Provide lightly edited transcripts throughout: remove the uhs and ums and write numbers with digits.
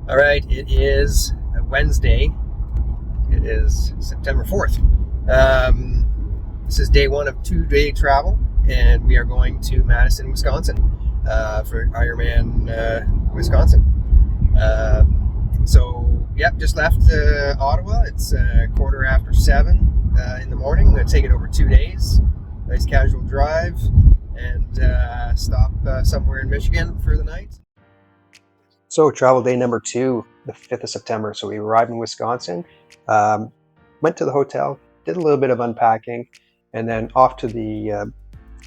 All right, it is Wednesday. It is September 4th. This is day one of 2-day travel, and we are going to Madison, Wisconsin for Ironman Wisconsin. Just left Ottawa. It's 7:15 in the morning. I'm going to take it over 2 days. Nice casual drive and stop somewhere in Michigan for the night. So travel day number 2, the 5th of September. So we arrived in Wisconsin, went to the hotel, did a little bit of unpacking, and then off to the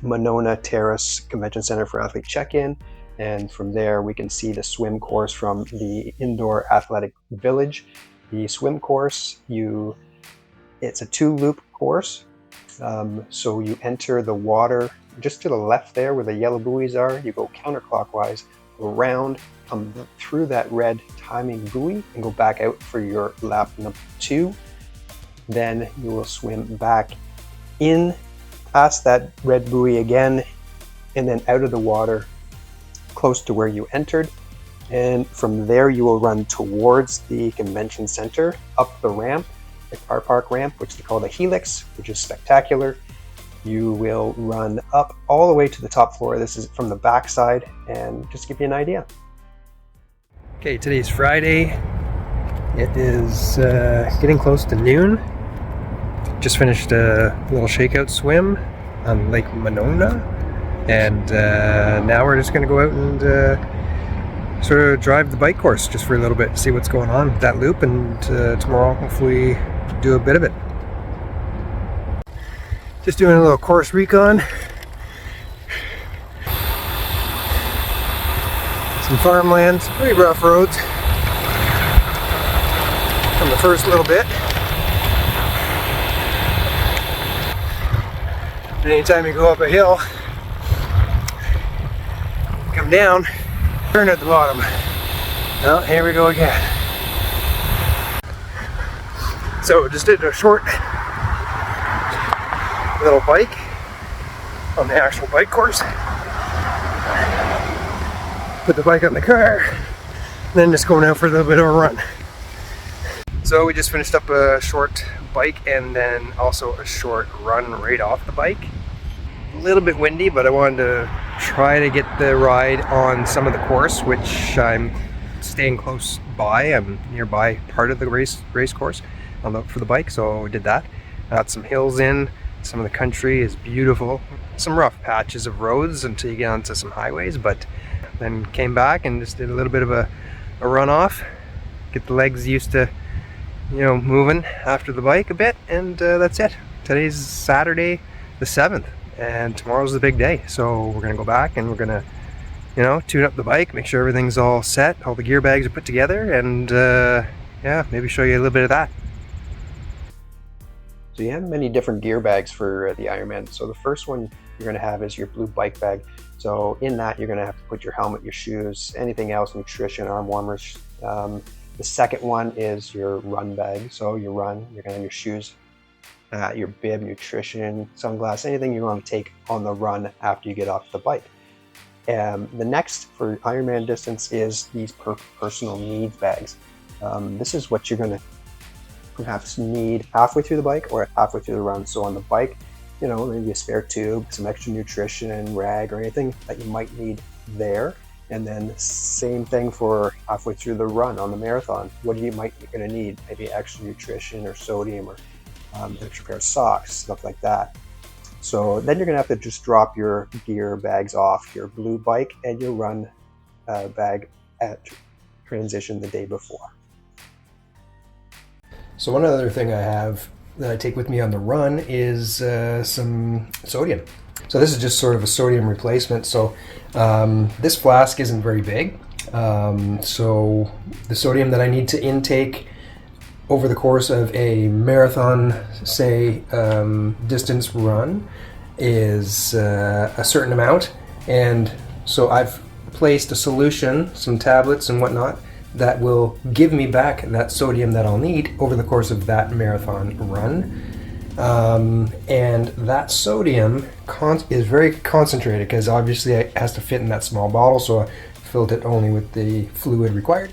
Monona Terrace Convention Center for athlete check-in. And from there, we can see the swim course from the indoor athletic village. The swim course, it's a 2-loop course. So you enter the water just to the left there where the yellow buoys are. You go counterclockwise around, come through that red timing buoy and go back out for your lap number 2. Then you will swim back in past that red buoy again and then out of the water close to where you entered. And from there you will run towards the convention center, up the ramp, the car park ramp, which they call the Helix, which is spectacular. You will run up all the way to the top floor. This is from the back side, and just to give you an idea. Okay, today's Friday. It is getting close to noon. Just finished a little shakeout swim on Lake Monona, and now we're just going to go out and sort of drive the bike course just for a little bit, see what's going on with that loop, and tomorrow hopefully do a bit of it. Just doing a little course recon. Some farmland, some pretty rough roads on the first little bit. And anytime you go up a hill, come down, turn at the bottom. Well, here we go again. So just did a short little bike on the actual bike course. Put the bike on the car, and then just going out for a little bit of a run. So we just finished up a short bike and then also a short run right off the bike. A little bit windy, but I wanted to try to get the ride on some of the course, which I'm staying close by. I'm nearby part of the race course for the bike, so we did that. Got some hills in. Some of the country is beautiful. Some rough patches of roads until you get onto some highways, but then came back and just did a little bit of a run off, get the legs used to, moving after the bike a bit, and that's it. Today's Saturday the 7th, and tomorrow's the big day. So we're gonna go back and we're gonna, tune up the bike, make sure everything's all set, all the gear bags are put together, and maybe show you a little bit of that. So you have many different gear bags for the Ironman. So the first one you're going to have is your blue bike bag. So in that you're going to have to put your helmet, your shoes, anything else, nutrition, arm warmers. The second one is your run bag. So your run, you're going to have your shoes, your bib, nutrition, sunglasses, anything you want to take on the run after you get off the bike. The next for Ironman distance is these personal needs bags. This is what you're going to perhaps need halfway through the bike or halfway through the run. So on the bike, maybe a spare tube, some extra nutrition, rag, or anything that you might need there. And then same thing for halfway through the run on the marathon. What you might be going to need, maybe extra nutrition or sodium or extra pair of socks, stuff like that. So then you're going to have to just drop your gear bags off your blue bike and your run bag at transition the day before. So one other thing I have that I take with me on the run is some sodium. So this is just sort of a sodium replacement. So this flask isn't very big. So the sodium that I need to intake over the course of a marathon, say, distance run is a certain amount. And so I've placed a solution, some tablets and whatnot, that will give me back that sodium that I'll need over the course of that marathon run. And that sodium is very concentrated because obviously it has to fit in that small bottle, so I filled it only with the fluid required.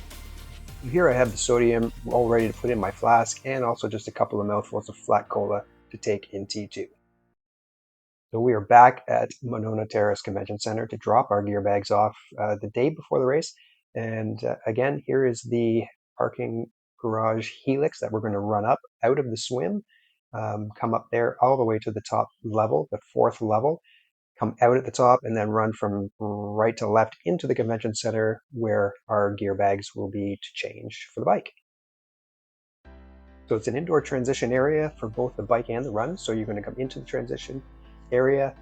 Here I have the sodium all ready to put in my flask, and also just a couple of mouthfuls of flat cola to take in T2. So we are back at Monona Terrace Convention Center to drop our gear bags off the day before the race. And again, here is the parking garage helix that we're going to run up out of the swim, come up there all the way to the top level, the 4th level, come out at the top, and then run from right to left into the convention center where our gear bags will be to change for the bike. So it's an indoor transition area for both the bike and the run. So you're going to come into the transition area.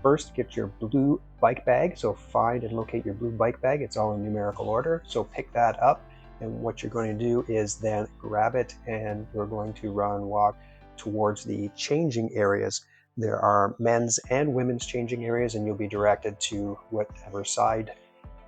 First, get your blue bike bag. So find and locate your blue bike bag. It's all in numerical order. So pick that up. And what you're going to do is then grab it, and we're going to walk towards the changing areas. There are men's and women's changing areas, and you'll be directed to whatever side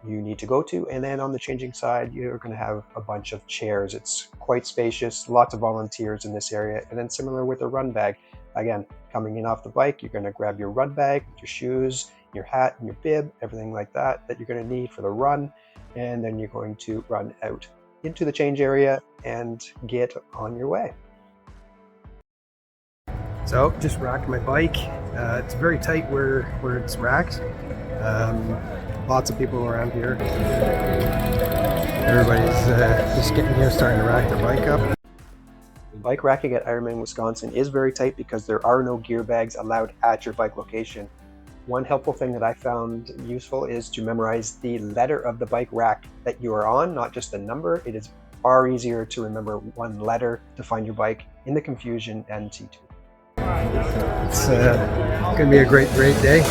you need to go to. And then on the changing side, you're going to have a bunch of chairs. It's quite spacious, lots of volunteers in this area. And then similar with the run bag, again, coming in off the bike, you're going to grab your run bag with your shoes, your hat, and your bib, everything like that you're going to need for the run. And then you're going to run out into the change area and get on your way. So just racked my bike. It's very tight where it's racked. Lots of people around here. Everybody's just getting here, starting to rack their bike up. Bike racking at Ironman Wisconsin is very tight because there are no gear bags allowed at your bike location. One helpful thing that I found useful is to memorize the letter of the bike rack that you are on, not just the number. It is far easier to remember one letter to find your bike in the confusion and T2. It's going to be a great day.